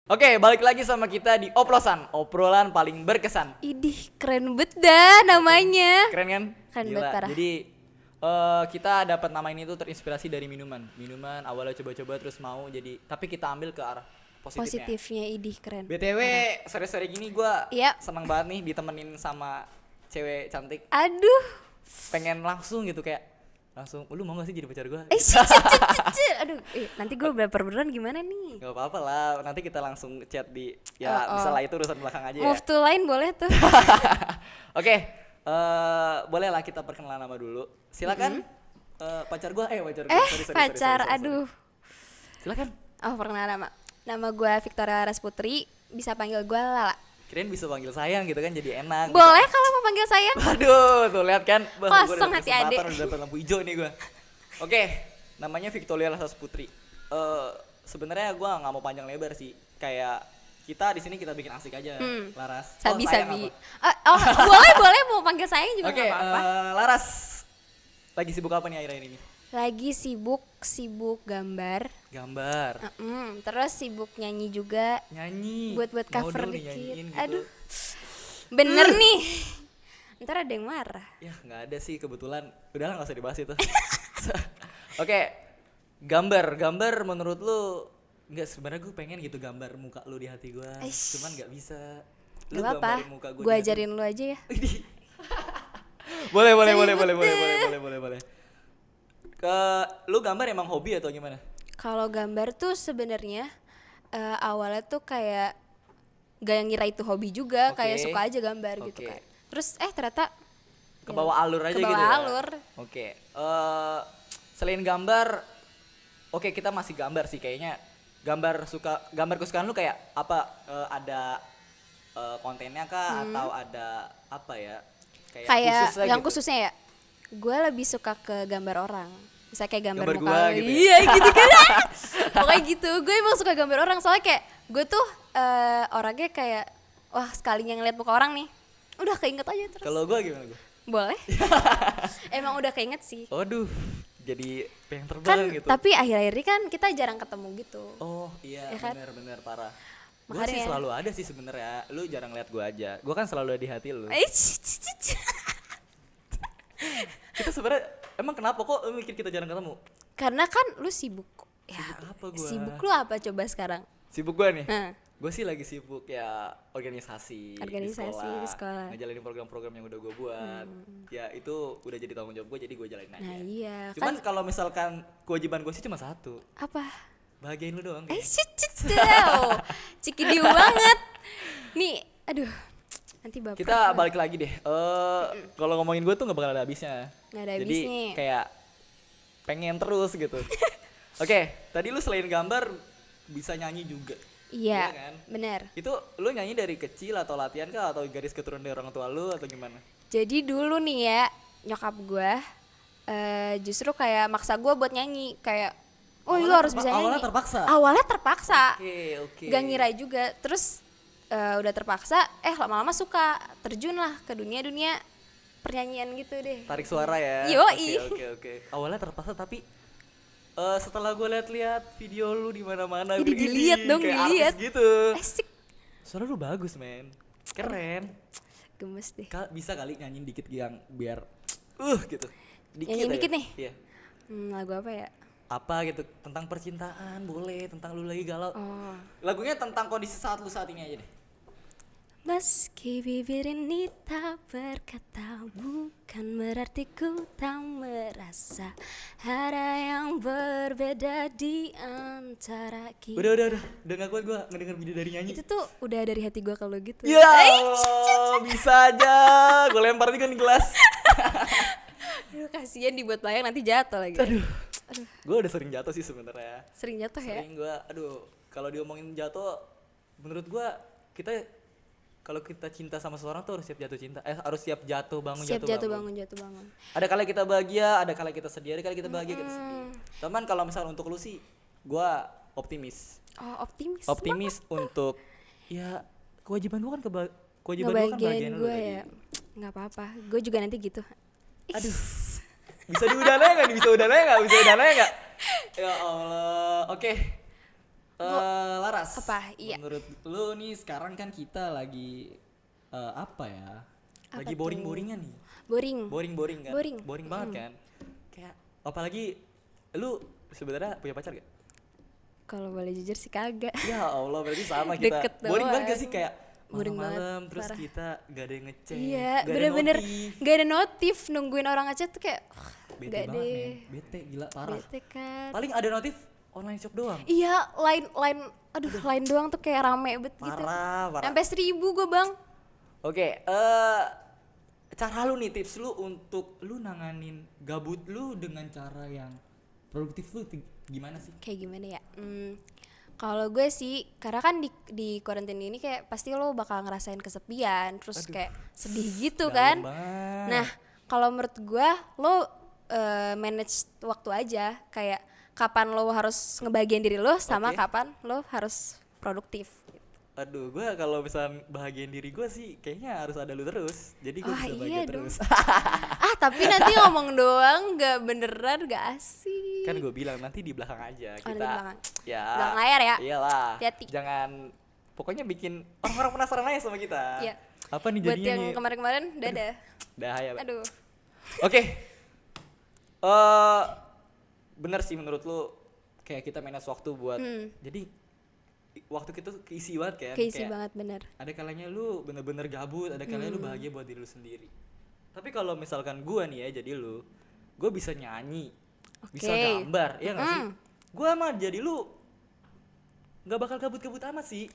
Oke, balik lagi sama kita di Oplosan, obrolan paling berkesan. Idih, keren bet dah namanya. Keren kan? Keren Gila. banget, parah. Jadi kita dapat nama ini tuh terinspirasi dari minuman. Minuman awalnya coba-coba terus mau jadi, tapi kita ambil ke arah positifnya. Positifnya idih keren. BTW, sore-sore gini gue Yap. seneng banget nih ditemenin sama cewek cantik. Aduh. Pengen langsung gitu kayak langsung, lu mau gak sih jadi pacar gue? Aduh, nanti gue beneran gimana nih? Gak apa-apa lah, nanti kita langsung chat di, ya bisa lah itu urusan belakang aja ya. Move to line boleh tuh. Oke, boleh lah kita perkenalan nama dulu. Silakan. Pacar gua, pacar gua. Sorry, Pacar, sorry. aduh. Silakan. Oh, perkenalan nama. Nama gue Victoria Rasputri, bisa panggil gue Lala. Kirain bisa panggil sayang gitu kan, jadi enak. Boleh kalau mau panggil sayang. Waduh, tuh lihat kan. Bah, Kosong hati adek. Udah dapat lampu hijau nih gua. Oke, namanya Victoria Rasputri. Sebenarnya gua nggak mau panjang lebar sih. Kayak kita di sini kita bikin asik aja, Laras. Sabi. Sayang apa? Boleh mau panggil sayang juga Oke, nggak apa-apa. Laras. Lagi sibuk apa nih akhir-akhir ini? Lagi sibuk gambar. Gambar. Terus sibuk nyanyi juga. Nyanyi. Buat Mau cover dong dikit. dinyanyiin gitu. Aduh. Bener nih. Ntar ada yang marah. Ya nggak ada sih kebetulan. Udahlah nggak usah dibahas itu. Oke, gambar menurut lu nggak, sebenarnya gue pengen gitu gambar muka lu di hati gue, cuman nggak bisa. Lu Gak apa-apa, gambarin muka gue ajarin lu aja ya. boleh. Seribet Ke lu gambar emang hobi atau gimana? Kalau gambar tuh sebenarnya awalnya tuh kayak gak yang ngira itu hobi juga, Oke. kayak suka aja gambar gitu Oke. kan. Terus ternyata Ke bawah alur aja ke gitu bawah ya? alur. Oke, selain gambar, oke kita masih gambar sih kayaknya. Gambar kesukaan lu kayak apa? Ada kontennya kah atau ada apa ya? Kayak khususnya yang gitu? khususnya ya, gue lebih suka ke gambar orang. Misalnya kayak gambar Gambar muka gua lu. gitu ya? Iya gitu kan. Pokoknya gitu, gue emang suka gambar orang. Soalnya kayak gue tuh orangnya kayak, wah sekalinya ngeliat muka orang nih, udah keinget aja terus. Kalau gua gimana gua? Boleh. Emang udah keinget sih. Waduh, jadi pengen terbang Kan gitu. tapi akhir-akhir ini kan kita jarang ketemu gitu. Oh iya, Ya kan? bener parah. Gue Makanya sih ya. selalu ada sih sebenarnya. Lu jarang lihat gua aja. Gua kan selalu ada di hati lu. Kita sebenarnya emang kenapa kok lu mikir kita jarang ketemu? Karena kan lu sibuk. Ya, Sibuk apa gua? sibuk lu apa coba sekarang? Sibuk gua nih. Nah, Gue sih lagi sibuk ya organisasi Organisasi di sekolah. ngejalanin program-program yang udah gue buat. Ya itu udah jadi tanggung jawab gue, jadi gue jalanin aja. nah iya. Cuman Kan kalau misalkan kewajiban gue sih cuma satu, apa? bahagiain lu doang. Cikidiu banget. Nih, aduh. Nanti bapak. Kita balik lagi deh. Kalau ngomongin gue tuh nggak bakal ada habisnya. Nggak ada Jadi habisnya. kayak pengen terus gitu. Oke, tadi lu selain gambar bisa nyanyi juga. Iya, kan? benar. Itu lu nyanyi dari kecil atau latihan kah atau garis keturunan dari orang tua lu atau gimana? Jadi dulu nih ya, nyokap gue justru kayak maksa gue buat nyanyi. Kayak, oh lu harus bisa nyanyi. Awalnya terpaksa? Awalnya terpaksa. Oke. Gak ngira juga. Terus udah terpaksa, lama-lama suka. Terjun lah ke dunia pernyanyian gitu deh. Tarik suara ya. Yoi. Oke. Awalnya terpaksa tapi setelah gue lihat video lu di mana-mana, Jadi dilihat dong, kayak dilihat. artis gitu. Asik. Suara lu bagus, men. Keren. Gemes deh. Bisa kali nyanyiin dikit yang biar gitu. Nyanyiin aja. dikit nih? Iya. Lagu apa ya? Apa gitu, tentang percintaan boleh, tentang lu lagi galau. Oh. Lagunya tentang kondisi saat lu saat ini aja deh. Meski bibir ini tak berkata, bukan berarti ku tak merasa. Ada yang berbeda di antara kita. Udah gak kuat gue ngedenger video dari nyanyi. Itu tuh udah dari hati gue kalau gitu. Ya Allah, bisa aja. Gue lempar juga nih gelas. Aduh, kasihan dibuat layang nanti jatuh lagi. Aduh. Gue udah sering jatuh sih sebenarnya. Sering jatuh ya? Sering gue, kalau diomongin jatuh, menurut gue kalau kita cinta sama seseorang tuh harus siap jatuh cinta. Harus siap jatuh bangun, Siap jatuh jatuh bangun. bangun. Ada kala kita bahagia, ada kala kita sedih, ada kala kita bahagia, kita sedih. Teman, kalau misalnya untuk lu sih, gue optimis. Oh, optimis. Optimis untuk ya kewajiban lu kan kewajiban lu kan bahagian lu gue tadi. ya. Nggak apa-apa. Gue juga nanti gitu. Aduh. Bisa diudananya nggak? Bisa udananya nggak? Ya Allah. Oke. Laras. Laras. Apa? Iya. Menurut lu nih sekarang kan kita lagi apa ya? Apa Lagi tuh? boring-boringan nih. Boring. Boring kan? Boring. Banget kan? Kayak apalagi lu sebenarnya punya pacar gak? Kalau boleh jujur sih kagak. Ya Allah, berarti sama kita. Deket Boring doang. banget gak sih kayak Boring malam-malam banget, terus parah. kita gak ada yang ngechat. Iya, gak ada bener-bener notif. gak ada notif, nungguin orang ngechat tuh kayak Bete gak banget deh. men. Bete gila parah. Bete kan. Paling ada notif online shop doang. Iya, line doang tuh kayak rame banget gitu. Parah. Sampai 1000 gue bang. Oke, cara lu nih, tips lu untuk lu nanganin gabut lu dengan cara yang produktif lu gimana sih? Kayak gimana ya? Kalau gue sih, karena kan di quarantine ini kayak pasti lo bakal ngerasain kesepian, terus kayak sedih gitu kan. Dalam banget. Nah, kalau menurut gue lo manage waktu aja, kayak kapan lo harus ngebagian diri lo sama Oke. kapan lo harus produktif. Aduh, gue kalau misalnya bahagiain diri gue sih kayaknya harus ada lu terus. Jadi gue Wah, bisa iya bahagia dong. terus. Tapi nanti ngomong doang, gak beneran, gak asik. Kan gue bilang nanti di belakang aja Oh, kita. di belakang. Ya. Belakang layar ya? Iyalah. Hati-hati. Jangan pokoknya bikin orang-orang penasaran aja sama kita. Iya. Apa nih Buat jadinya yang nih? kemarin-kemarin, dadah. Dah ya. Aduh. Oke. Bener sih menurut lu kayak kita manage waktu buat jadi waktu kita tuh keisi banget kan. Keisi Kayak banget, bener. ada kalanya lu bener-bener gabut, ada kalanya lu bahagia buat diri lu sendiri. Tapi kalau misalkan gua nih ya jadi lu, gua bisa nyanyi, bisa Oke. gambar, ya nggak sih? Gua mah jadi lu nggak bakal gabut-gabut amat sih.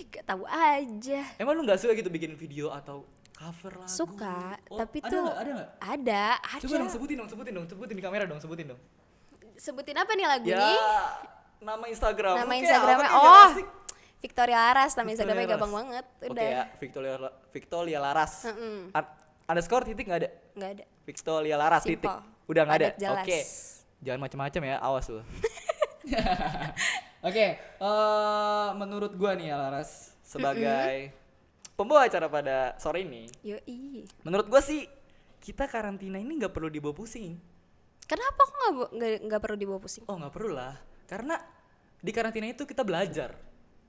Gak tahu aja. Emang lu nggak suka gitu bikin video atau cover lagu? Suka, Oh, tapi ada tuh nggak? Ada nggak? ada. Coba dong sebutin di kamera dong, sebutin dong. Sebutin apa nih lagu Ya, ini? nama Instagram. Nama Lu kayak Instagramnya, apa nih, biar oh, asik? Victoria Laras, nama Victoria Instagramnya Laras. gampang banget. Oke Udah, ya, Victoria Laras. Underscore titik nggak ada? nggak ada. Victoria Laras Simple. titik. Udah nggak ada. Padat, jelas. Oke. Jangan macam-macam ya, awas lu. Oke, menurut gua nih ya Laras sebagai pembawa acara pada sore ini, Yoi. menurut gua sih kita karantina ini nggak perlu dibawa pusing. Kenapa kok nggak perlu dibawa pusing? Oh nggak perlu lah, karena di karantina itu kita belajar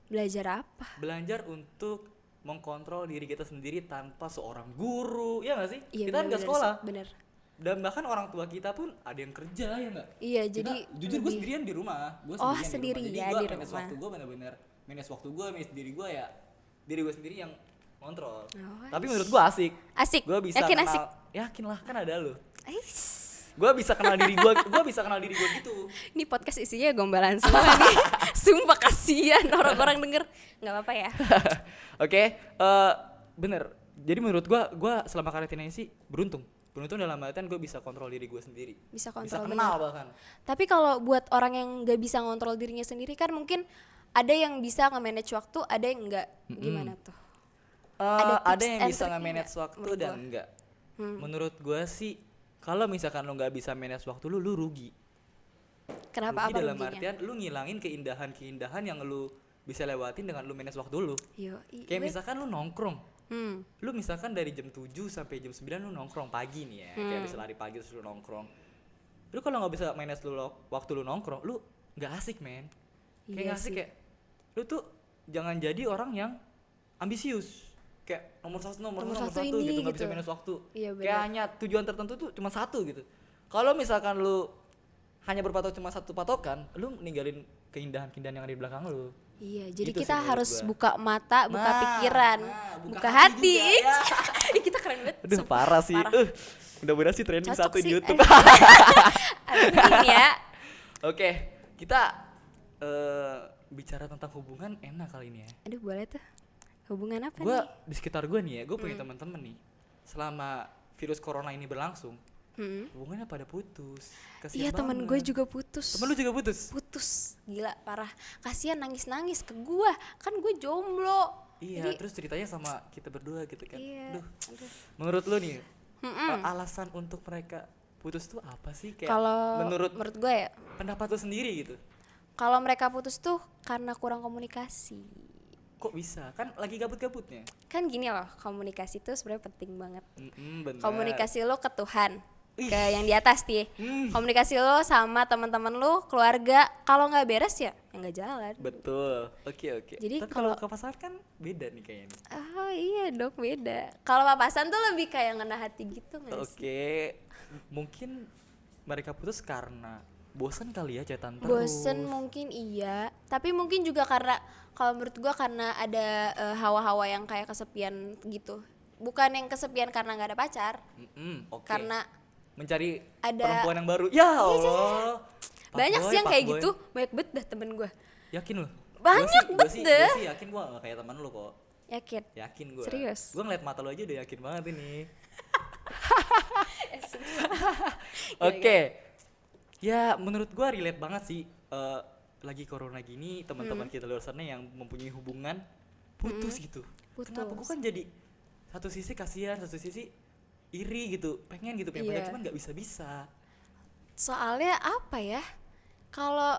Belajar apa? untuk mengkontrol diri kita sendiri tanpa seorang guru, ya nggak sih? Iya, Kita kan nggak bener-bener sekolah, sih, bener. dan bahkan orang tua kita pun ada yang kerja ya nggak? Iya, Kita- jadi jujur gue lebih- sendirian di rumah, gue Oh, sendirian sendiri di rumah. ya, Jadi gue di manage rumah. waktu gue bener-bener manage waktu gue, manage diri gue ya, diri gue sendiri yang kontrol. Oh, Tapi menurut gue asik. Asik. Gue bisa Yakin kenal, asik? yakin lah kan ada lo. Ais. Gue bisa kenal diri gue gitu. Ini podcast isinya gombalan semua nih. Sumpah kasihan orang-orang denger. Nggak apa-apa ya. Oke, bener. Jadi menurut gue selama karantina ini sih beruntung dalam artian gue bisa kontrol diri gue sendiri. Bisa Bisa kontrol kenal benar. bahkan. Tapi kalau buat orang yang nggak bisa ngontrol dirinya sendiri kan mungkin ada yang bisa nge-manage waktu, ada yang enggak. Gimana tuh? Ada Ada tips yang and bisa triknya nge-manage nggak waktu menurut dan gua? enggak. Menurut gue sih kalau misalkan lo nggak bisa manage waktu lu rugi. Kenapa? Rugi Apa dalam ruginya? artian lu ngilangin keindahan yang lu bisa lewatin dengan lu manage waktu lu. Yoi, Kayak gue- misalkan lu nongkrong. Hmm. Lu misalkan dari jam 7 sampai jam 9 lu nongkrong pagi nih ya. Kayak bisa lari pagi terus lu nongkrong. Lu kalau nggak bisa manage waktu lu nongkrong, lu nggak asik, men. Kayak Iya nggak asik sih. kayak lu tuh jangan jadi orang yang ambisius. Kayak nomor satu ini gitu, nggak bisa gitu. manage waktu. Iya, Kayak benar. hanya tujuan tertentu tuh cuma satu gitu. Kalau misalkan lu hanya berpatok cuma satu patokan, lu ninggalin keindahan-keindahan yang ada di belakang lu. Iya, jadi Gitu sih kita menurut harus gua. buka mata, buka Nah, pikiran, buka buka hati hati. juga, ya. Ih, kita keren banget. Aduh, sumpah. parah sih. Parah. Mudah-mudahan sih trending Cocok satu di sih. YouTube. Amin ya. Oke, kita bicara tentang hubungan enak kali ini ya. Aduh, boleh tuh. Hubungan apa Gue nih? di sekitar gue nih ya, gue punya teman-teman nih. Selama virus corona ini berlangsung, hubungannya pada putus. Kasian Iya, temen gue banget. juga putus. Temen lu juga putus? Putus, gila parah. Kasihan nangis-nangis ke gua, kan gue jomblo. Iya, Jadi, terus ceritanya sama kita berdua gitu kan. iya. Duh, Aduh. menurut lu nih, alasan untuk mereka putus tuh apa sih? Kayak Kalau menurut menurut gue ya, pendapat lu sendiri gitu. kalau mereka putus tuh karena kurang komunikasi. Kok bisa? Kan lagi gabut-gabutnya. Kan gini loh, komunikasi tuh sebenarnya penting banget. Bener. Komunikasi lo ke Tuhan, ke yang di atas nih. Komunikasi lo sama teman-teman lo, keluarga, kalau nggak beres ya nggak jalan. Betul. Oke. Jadi Tapi kalau ke pasangan kan beda nih kayaknya. Oh iya dong, beda. Kalau papasan tuh lebih kayak ngena hati gitu nggak sih? Oke. Mungkin mereka putus karena bosan kali ya chatan terus. Bosen mungkin iya, tapi mungkin juga karena kalau menurut gua karena ada hawa-hawa yang kayak kesepian gitu. Bukan yang kesepian karena nggak ada pacar, Oke. karena Mencari ada- perempuan yang baru. Ya Allah. banyak Fuckboy, sih yang kayak fuckboy. gitu, banyak banget dah temen gua. Yakin lo? Banyak Gue banget deh. sih yakin gua gak kayak teman lu kok. Yakin? Yakin gua. Serius? Gua ngeliat mata lu aja udah yakin banget ini. Eh, sumpah. Oke. Ya menurut gua relate banget sih. Lagi corona gini teman-teman kita luar sana yang mempunyai hubungan putus gitu. Putus. Kenapa? Gua kan jadi satu sisi kasihan, satu sisi iri gitu. Pengen gitu pengen Iya. cuman nggak bisa. Soalnya apa ya? Kalau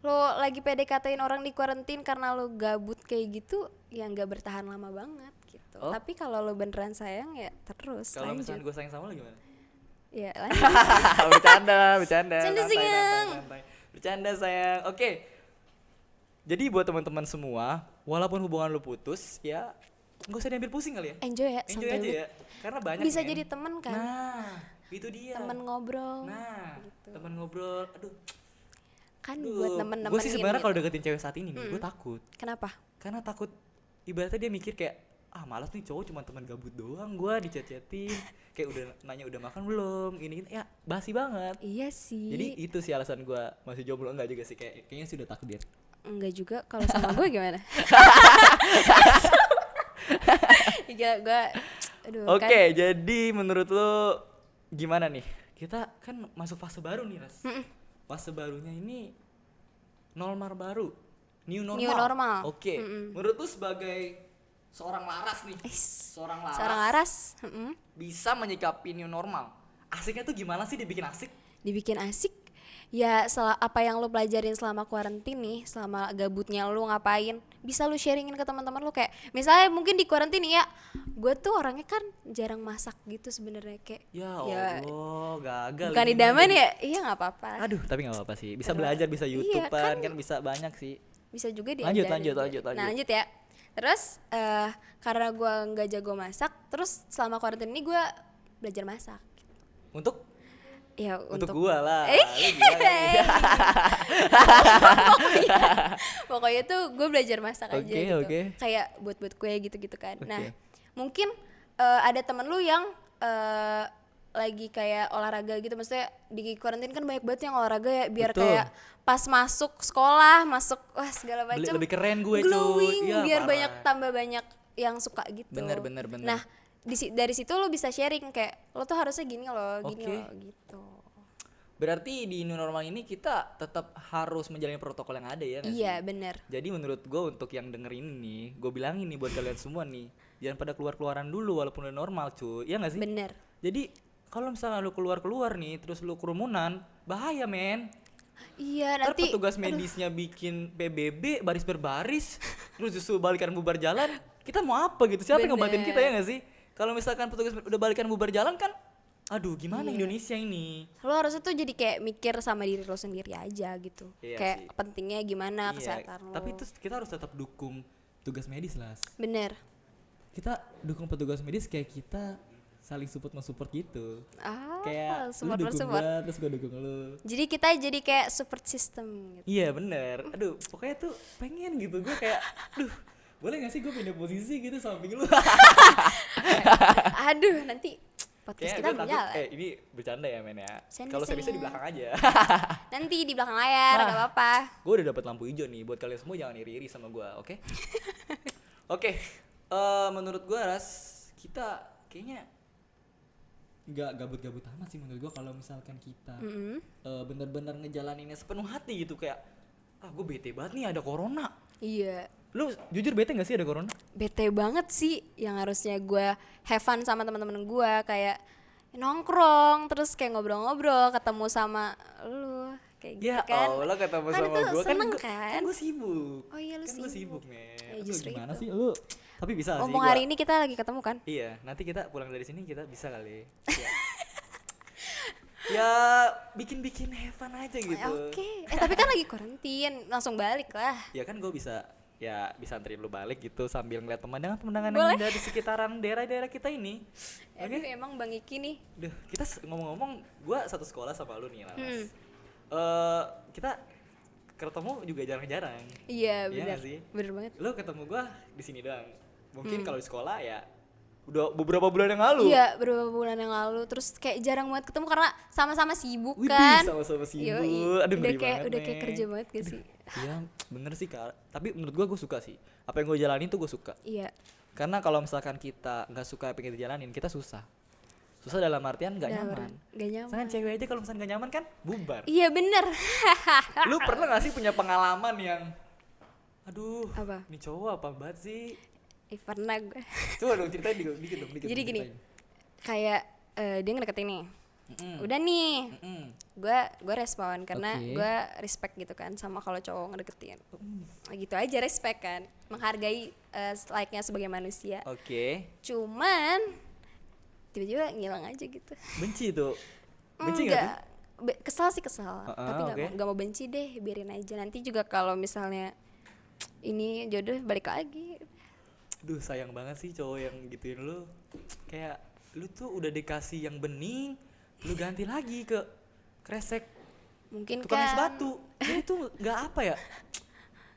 lo lagi PDKT-in orang di karantin karena lo gabut kayak gitu, ya nggak bertahan lama banget gitu. Oh. Tapi kalau lo beneran sayang ya terus Kalau lanjut. misalnya gua sayang sama lu gimana? Ya lanjut. bercanda. Bercanda, Santai, sayang. santai. Bercanda sayang. Oke. Jadi buat teman-teman semua, walaupun hubungan lu putus, ya nggak usah diambil pusing kali ya. Enjoy ya, Enjoy santai aja aja. ya. Karena banyak Bisa men. jadi temen kan? Nah, itu dia. Temen ngobrol. Nah, gitu. teman ngobrol. Aduh. Kan Aduh. buat nemen-nemenin. Gue sih sebenarnya gitu. kalau deketin cewek saat ini nih, gue takut. Kenapa? Karena takut ibaratnya dia mikir kayak malas nih cowok cuma teman gabut doang gua dicet-cetin. Kayak udah nanya udah makan belum? Ini ya basi banget. Iya sih. Jadi itu sih alasan gua masih jomblo. Enggak juga sih, kayaknya sih udah takdir. Enggak juga, kalau sama gue gimana? Gila gue, aduh Oke, kan. jadi menurut lo gimana nih? Kita kan masuk fase baru nih, Ras. Fase barunya ini normal baru, new normal. New normal. Oke. Menurut lo sebagai seorang laras nih, Is, seorang laras, seorang aras, bisa menyikapi new normal. Asiknya tuh gimana sih dibikin asik? dibikin asik. Ya apa yang lo pelajarin selama karantin nih, selama gabutnya lo ngapain, bisa lo sharingin ke teman-teman lo. Kayak misalnya mungkin di karantin ya, gue tuh orangnya kan jarang masak gitu sebenarnya, kayak Ya Allah, gagal. bukan ini idaman jadi- ya, iya nggak apa-apa. Aduh, tapi nggak apa-apa sih. Bisa Aduh. belajar, bisa Iya, YouTube-an, kan. kan bisa banyak sih. Bisa juga Lanjut, diajarin. lanjut. Nah lanjut ya. Terus karena gue nggak jago masak, terus selama karantin ini gue belajar masak. Untuk Ya untuk gua lah. Eh, Lu gimana? pokoknya tuh gue belajar masak aja Oke, gitu. oke. Kayak buat kue gitu-gitu kan. Oke. Nah mungkin ada temen lu yang lagi kayak olahraga gitu, maksudnya di karantin kan banyak banget yang olahraga ya, biar Betul. kayak pas masuk sekolah, masuk segala macam Lebih keren gue, cuy. glowing, Iya, biar parah. tambah banyak yang suka gitu. Bener. Nah dari situ lu bisa sharing kayak lo tuh harusnya gini loh, gini Oke. loh gitu. Berarti di new normal ini kita tetap harus menjalani protokol yang ada ya nggak sih? Iya bener. Jadi menurut gue untuk yang denger ini nih, gue bilangin nih buat kalian semua nih, jangan pada keluar-keluaran dulu walaupun udah normal, cuy. Iya nggak sih? Bener. Jadi kalau misalnya lu keluar-keluar nih, terus lu kerumunan, bahaya men. Iya Ntar nanti petugas medisnya bikin PBB baris berbaris, terus justru balikan bubar jalan, kita mau apa gitu? Siapa yang ngobatin kita ya nggak sih? Kalau misalkan petugas udah balikan bubar jalan kan, aduh gimana Iya. Indonesia ini? lo harusnya tuh jadi kayak mikir sama diri lo sendiri aja gitu. Iya Kayak sih. pentingnya gimana Iya, kesehatan lo. tapi itu kita harus tetap dukung petugas medis lah. Bener. Kita dukung petugas medis kayak kita saling support gitu. Ah, Kayak lu support dukung support. gua, terus gua dukung lu. Jadi kita jadi kayak support system gitu. Iya bener. Aduh, pokoknya tuh pengen gitu. Gue kayak, duh, boleh gak sih gue pindah posisi gitu samping lu? Aduh, nanti podcast Kayak kita gue takut, berjalan. ini bercanda ya men ya. Bercanda, Kalau saya bisa di sayang. belakang aja. Nanti di belakang layar, Nah. gak apa-apa. Gue udah dapat lampu hijau nih. Buat kalian semua jangan iri-iri sama gue, oke? Oke, menurut gue Ras, kita kayaknya nggak gabut-gabut amat sih menurut gue kalau misalkan kita bener-bener ngejalaninnya sepenuh hati gitu kayak gue bete banget nih ada corona. Iya. Lu jujur bete gak sih ada corona? Bete banget sih, yang harusnya gue have fun sama teman-teman gue, kayak nongkrong terus kayak ngobrol-ngobrol, ketemu sama lu kayak gitu Ya kan. Allah ketemu Kan sama itu gue seneng kan? gue sibuk. Oh iya, lu kan gue sibuk. sibuk men. Ya, Aduh, justru gimana itu. sih lu? Tapi bisa sih Ngomong gua. hari ini kita lagi ketemu kan? Iya, nanti kita pulang dari sini kita bisa kali. Ya. Ya bikin have fun aja gitu. Oke. Tapi kan lagi karantin, langsung balik lah. Ya kan gue bisa anterin lu balik gitu sambil ngeliat pemandangan Boleh. yang ada di sekitaran daerah-daerah kita ini. Aduh, emang Bang Iki nih. Duh, kita ngomong-ngomong, gue satu sekolah sama lu nih, Laras. Kita ketemu juga jarang-jarang. Iya, Iya benar. nggak sih? Bener banget. Lu ketemu gue di sini doang. Mungkin kalau di sekolah ya udah beberapa bulan yang lalu. Iya, beberapa bulan yang lalu. Terus kayak jarang banget ketemu karena sama-sama sibuk Widih, kan. sama-sama sibuk. Yoi. Aduh, ngeri udah banget, kayak Nek. kerja banget gak sih? Iya, bener sih Kak. Tapi menurut gue suka sih. Apa yang gue jalanin tuh gue suka. Iya. Karena kalau misalkan kita nggak suka apa yang kita jalanin, kita susah. Susah dalam artian nggak nyaman. Gak nyaman. Misalkan cewek aja kalau misalkan nggak nyaman kan bubar. Iya bener. Lu pernah gak sih punya pengalaman yang aduh, Apa? ini cowok apa banget sih? Pernah gue. Coba dong ceritain dikit dong. Jadi gini, kayak dia ngedeketin nih. Mm-mm. Udah nih, Mm-mm. gue respon karena Oke. gue respect gitu kan sama kalau cowok ngedeketin. Gitu aja respect kan, menghargai like-nya sebagai manusia. Oke. Cuman tiba-tiba ngilang aja gitu. Benci tuh. Benci nggak Enggak. tuh? Kesal sih kesal, tapi oke. nggak mau benci deh, biarin aja. Nanti juga kalau misalnya ini jodoh balik lagi. Duh, sayang banget sih cowok yang gituin lu. Kayak lu tuh udah dikasih yang bening, lu ganti lagi ke kresek Mungkin tukang es kan batu. Jadi tuh nggak apa ya?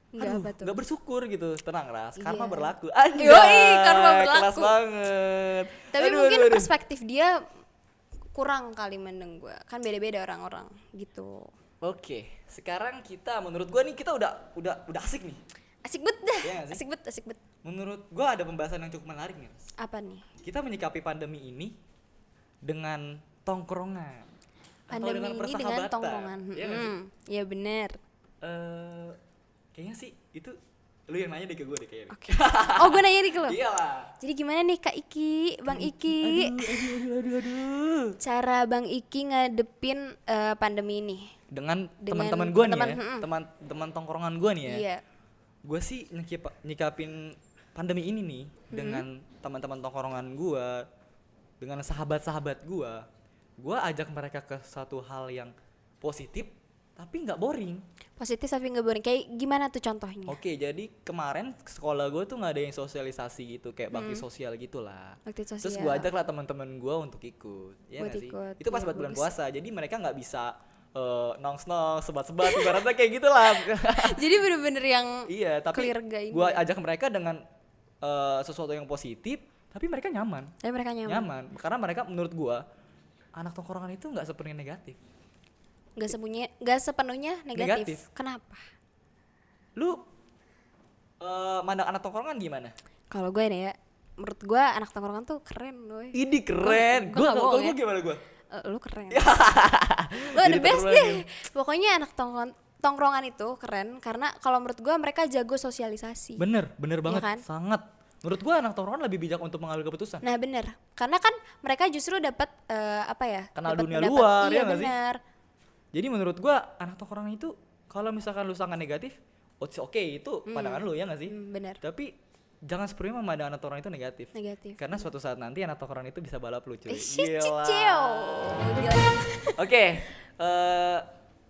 nggak Aduh, apa tuh. nggak bersyukur gitu. Tenang Ras, karma Iya. berlaku. Anjay, Yoi, karma kelas berlaku. banget. Tapi Aduh, mungkin aduh, aduh. perspektif dia kurang kali mendeng gue. Kan beda-beda orang-orang gitu. Oke, sekarang kita menurut gua nih kita udah asik nih. Asik bet dah. Iya nggak sih? Asik bet. Menurut gua ada pembahasan yang cukup menarik nih. Ras. Apa nih? Kita menyikapi pandemi ini dengan tongkrongan. Atau Pandemi dengan ini dengan persahabatan. tongkrongan. Iya nggak sih? Iya bener. Kayaknya sih itu lu yang nanya deh ke gue deh kayaknya. Oke. Oh gue nanya nih ke lo. Iyalah. Jadi gimana nih Kak Iki, Bang Iki? Aduh. Cara Bang Iki ngadepin pandemi ini? Dengan Dengan teman-teman gue nih ya, teman-teman, teman tongkrongan gue nih ya. Iya. Gue sih nyikapin pandemi ini nih dengan teman-teman tongkrongan gue, dengan sahabat-sahabat gue ajak mereka ke satu hal yang positif tapi nggak boring. Positif tapi nggak boring. Kayak gimana tuh contohnya? Oke, jadi kemarin sekolah gue tuh nggak ada yang sosialisasi gitu, kayak bakti sosial gitulah. Bakti Terus sosial. gue ajak lah teman-teman gue untuk ikut, ya Buat nggak sih? ikut, Itu pas ya, buat bulan bagus. puasa, jadi mereka nggak bisa nong-nong, sebat-sebat, ibaratnya kayak gitulah. Jadi bener-bener yang Iya, tapi clear gak ini. gue ajak mereka dengan sesuatu yang positif, tapi mereka nyaman. Tapi mereka nyaman. Karena mereka menurut gue anak tongkrongan itu nggak sepenuhnya negatif. Nggak sepenuhnya negatif. Negatif. Kenapa? Lu mandang anak tongkrongan gimana? Kalau gue nih ya, menurut gue anak tongkrongan tuh keren loh. Ini keren. Gua nggak bohong Gue ya. gimana gue? Lu keren. Lu the Jadi best terbang deh. ya. Pokoknya anak tongkrongan itu keren karena kalau menurut gue mereka jago sosialisasi. Bener banget, kan? sangat. Menurut gua anak tongkrongan lebih bijak untuk mengambil keputusan. Nah bener, karena kan mereka justru dapat Kenal dapat dunia pendapat. luar, Iya ya nggak sih? bener. Jadi menurut gua anak tongkrongan itu kalau misalkan lu sangat negatif, oke itu pandangan lu ya nggak sih? Bener. Tapi jangan sepenuhnya memandang anak tongkrongan itu negatif. Negatif. Karena suatu saat nanti anak tongkrongan itu bisa balap lu cuy. Ciceo. Gila. Gila. Oke,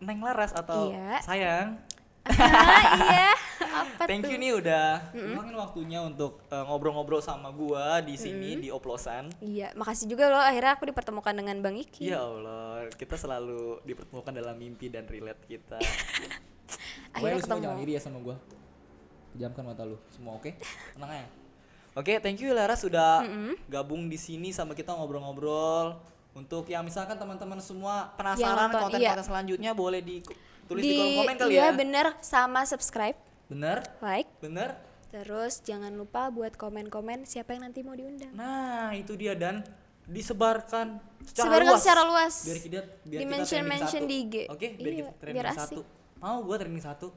Neng Laras atau Iya. sayang. Iya. Apa Thank tuh? you nih udah luangin waktunya untuk ngobrol-ngobrol sama gua di sini di Oplosan. Iya, makasih juga loh akhirnya aku dipertemukan dengan Bang Iki. Ya Allah, kita selalu dipertemukan dalam mimpi dan relate kita. Akhirnya Pokoknya lu semua ketemu. jangan iri ya sama gua. Pejamkan mata lu, semua oke? Tenang aja. Oke, thank you Laras sudah gabung di sini sama kita ngobrol-ngobrol. Untuk yang misalkan teman-teman semua penasaran nonton, konten-konten iya. selanjutnya boleh tulis di kolom komen kali iya ya. bener, sama subscribe, Bener? like, Bener? terus jangan lupa buat komen-komen siapa yang nanti mau diundang. Nah, itu dia dan disebarkan Sebarkan secara luas. Biar kita Di trending mention-mention satu. di IG. Oke, biar Iya, kita trending biar asik. satu. Mau gua trending satu.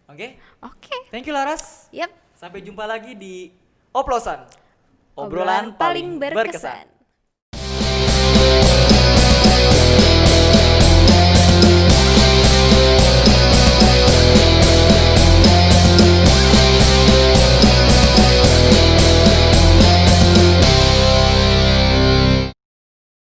Oke? Oke. Thank you Laras. Yap. Sampai jumpa lagi di Oplosan. Obrolan paling berkesan.